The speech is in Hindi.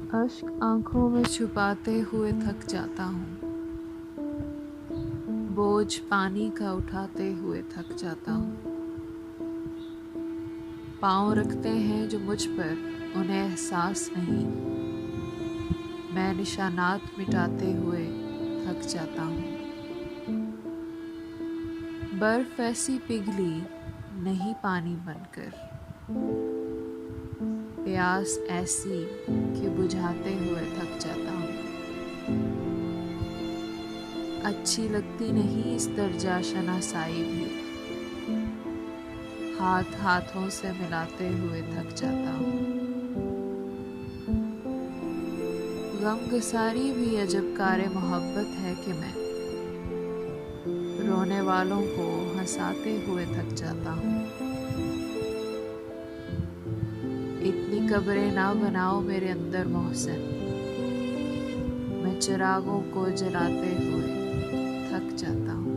अश्क आंखों में छुपाते हुए थक जाता हूँ। बोझ पानी का उठाते हुए थक जाता हूँ। पाँव रखते हैं जो मुझ पर, उन्हें एहसास नहीं। मैं निशानात मिटाते हुए थक जाता हूँ। बर्फ ऐसी पिघली नहीं पानी बनकर, प्यास ऐसी कि बुझाते हुए थक जाता हूँ। अच्छी लगती नहीं इस दर्जा शनासाई भी, हाथ हाथों से मिलाते हुए थक जाता हूँ। गमगसारी भी अजब कारे मोहब्बत है कि मैं रोने वालों को हंसाते हुए थक जाता हूँ। इतनी कब्रें ना बनाओ मेरे अंदर मोहसिन, मैं चिरागों को जलाते हुए थक जाता हूँ।